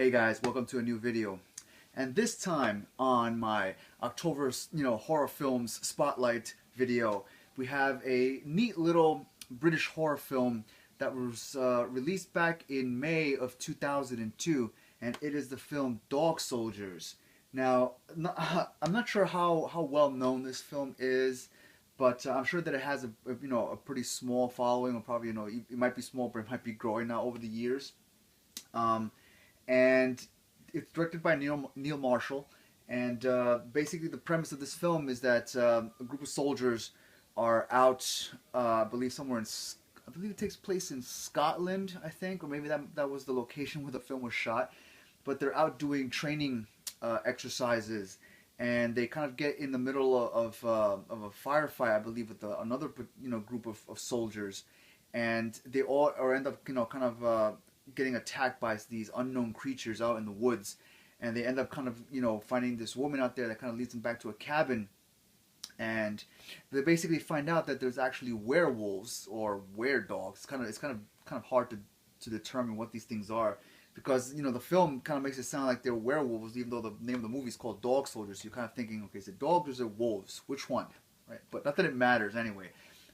Hey guys, welcome to a new video. And this time on my October, horror films spotlight video, we have a neat little British horror film that was released back in May of 2002, and it is the film Dog Soldiers. Now, I'm not sure how well known this film is, but I'm sure that it has a pretty small following, or probably it might be small, but it might be growing now over the years. Um, and it's directed by Neil Marshall. And basically, the premise of this film is that a group of soldiers are out, I believe somewhere I believe it takes place in Scotland, I think, or maybe that was the location where the film was shot. But they're out doing training exercises, and they kind of get in the middle of a firefight, I believe, with another group of soldiers, and they all end up kind of getting attacked by these unknown creatures out in the woods, and they end up kind of finding this woman out there that kind of leads them back to a cabin, and they basically find out that there's actually werewolves or weredogs. It's kind of hard to determine what these things are, because the film kind of makes it sound like they're werewolves, even though the name of the movie is called Dog Soldiers. So you're kind of thinking, okay, is it dogs or is it wolves? Which one, right? But not that it matters anyway.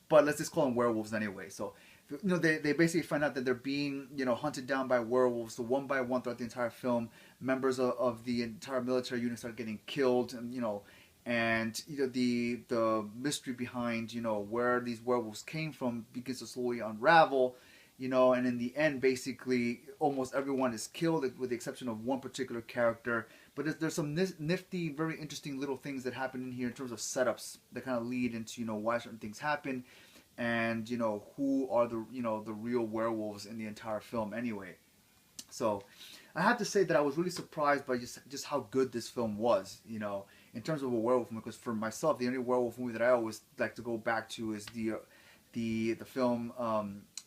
But let's just call them werewolves anyway. So they basically find out that they're being hunted down by werewolves. So one by one throughout the entire film, members of the entire military unit start getting killed, and the mystery behind where these werewolves came from begins to slowly unravel. And in the end, basically, almost everyone is killed with the exception of one particular character. But there's some nifty, very interesting little things that happen in here in terms of setups that kind of lead into why certain things happen, and who are the real werewolves in the entire film anyway. So I have to say that I was really surprised by just how good this film was, in terms of a werewolf movie. Because for myself, the only werewolf movie that I always like to go back to is the film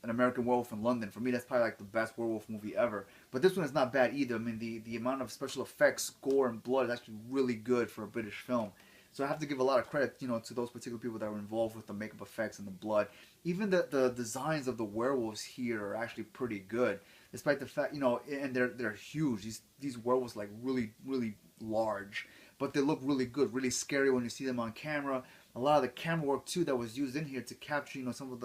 An American Werewolf in London. For me, that's probably like the best werewolf movie ever. But this one is not bad either. I mean, the amount of special effects, gore, and blood is actually really good for a British film. So I have to give a lot of credit, to those particular people that were involved with the makeup effects and the blood. Even the designs of the werewolves here are actually pretty good, despite the fact, and they're huge. These werewolves like really large, but they look really good, really scary when you see them on camera. A lot of the camera work too that was used in here to capture, some of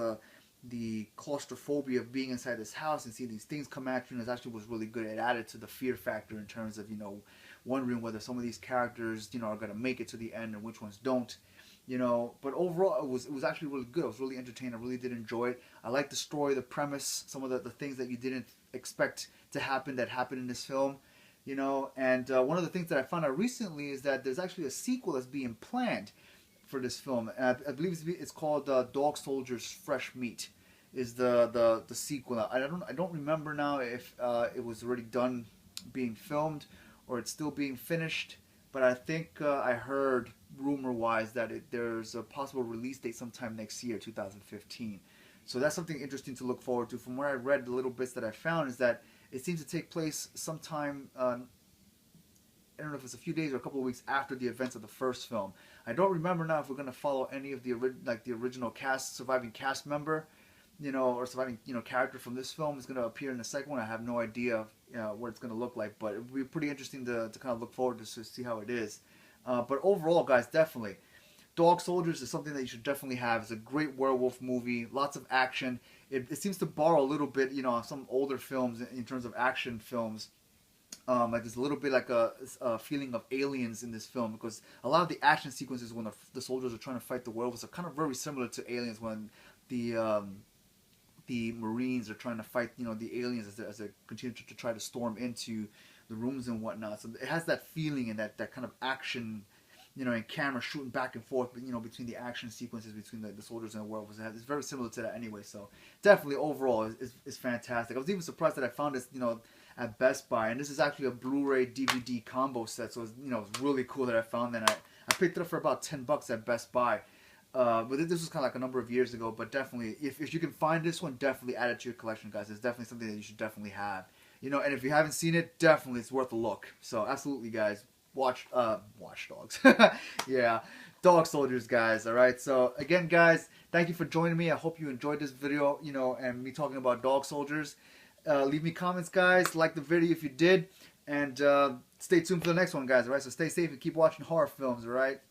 the claustrophobia of being inside this house and seeing these things come at you, and it actually was really good. It added to the fear factor in terms of wondering whether some of these characters are going to make it to the end and which ones don't. But overall it was actually really good. I was really entertained. I really did enjoy it. I liked the story, the premise, some of the things that you didn't expect to happen that happened in this film. And one of the things that I found out recently is that there's actually a sequel that's being planned for this film. And I believe it's called Dog Soldiers Fresh Meat is the sequel. I don't remember now if it was already done being filmed or it's still being finished, but I think I heard rumor-wise that there's a possible release date sometime next year, 2015. So that's something interesting to look forward to. From where I read, the little bits that I found is that it seems to take place sometime, I don't know if it's a few days or a couple of weeks after the events of the first film. I don't remember now if we're going to follow any of the original surviving cast member, or surviving character from this film is going to appear in the second one. I have no idea what it's going to look like, but it would be pretty interesting to kind of look forward to see how it is. But overall, guys, definitely, Dog Soldiers is something that you should definitely have. It's a great werewolf movie, lots of action. It seems to borrow a little bit, some older films in terms of action films. Like there's a little bit like a feeling of Aliens in this film, because a lot of the action sequences when the soldiers are trying to fight the werewolves are kind of very similar to Aliens, when the Marines are trying to fight the aliens as they continue to try to storm into the rooms and whatnot. So it has that feeling and that kind of action, and camera shooting back and forth, between the action sequences between the soldiers and the werewolves. It's very similar to that anyway. So definitely overall is fantastic. I was even surprised that I found this at Best Buy, and this is actually a Blu-ray DVD combo set. So it's really cool that I found that. I picked it up for about $10 at Best Buy. But this was kind of like a number of years ago. But definitely, if you can find this one, definitely add it to your collection, guys. It's definitely something that you should definitely have. And if you haven't seen it, definitely it's worth a look. So absolutely, guys, watch Dogs. Yeah, Dog Soldiers, guys. All right. So again, guys, thank you for joining me. I hope you enjoyed this video, and me talking about Dog Soldiers. Leave me comments, guys. Like the video if you did. And stay tuned for the next one, guys. All right, so stay safe and keep watching horror films. All right.